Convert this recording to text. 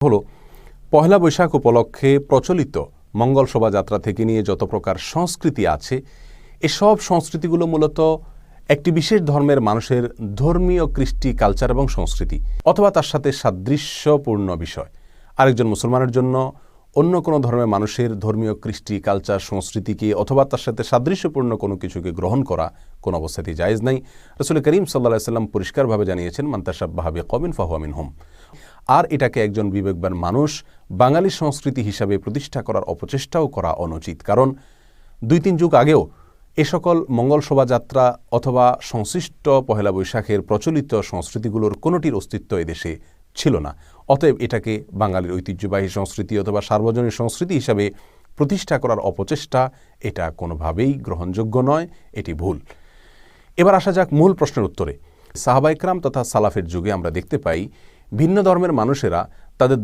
হলো পহেলা বৈশাখ উপলক্ষে প্রচলিত মঙ্গল শোভাযাত্রা থেকে নিয়ে যত প্রকার সংস্কৃতি আছে এসব সংস্কৃতিগুলো মূলত একটি বিশেষ ধর্মের মানুষের ধর্মীয় কৃষ্টি কালচার এবং সংস্কৃতি অথবা তার সাথে সাদৃশ্যপূর্ণ বিষয়। আরেকজন মুসলমানের জন্য অন্য কোনো ধর্মের মানুষের ধর্মীয় কৃষ্টি কালচার সংস্কৃতিকে অথবা তার সাথে সাদৃশ্যপূর্ণ কোনো কিছুকে গ্রহণ করা কোনো অবস্থাতেই জায়েজ নাই। রাসূল করিম সাল্লাল্লাহু আলাইহি ওয়াসাল্লাম পরিষ্কারভাবে জানিয়েছেন, মান তাশাব্বাহা বিকওমিন ফাহুয়া মিনহুম। আর এটাকে একজন বিবেকবান মানুষ বাঙালি সংস্কৃতি হিসাবে প্রতিষ্ঠা করার অপচেষ্টাও করা অনুচিত। কারণ ২-৩ যুগ আগেও এ সকল মঙ্গল শোভাযাত্রা অথবা সংশ্লিষ্ট পহেলা বৈশাখের প্রচলিত সংস্কৃতিগুলোর কোনোটির অস্তিত্ব এদেশে ছিল না। অতএব এটাকে বাঙালির ঐতিহ্যবাহী সংস্কৃতি অথবা সার্বজনীন সংস্কৃতি হিসাবে প্রতিষ্ঠা করার অপচেষ্টা এটা কোনোভাবেই গ্রহণযোগ্য নয়, এটি ভুল। এবার আসা যাক মূল প্রশ্নের উত্তরে। সাহাবা ইকরাম তথা সালাফের যুগে আমরা দেখতে পাই ভিন্ন ধর্মের মানুষেরা তাদের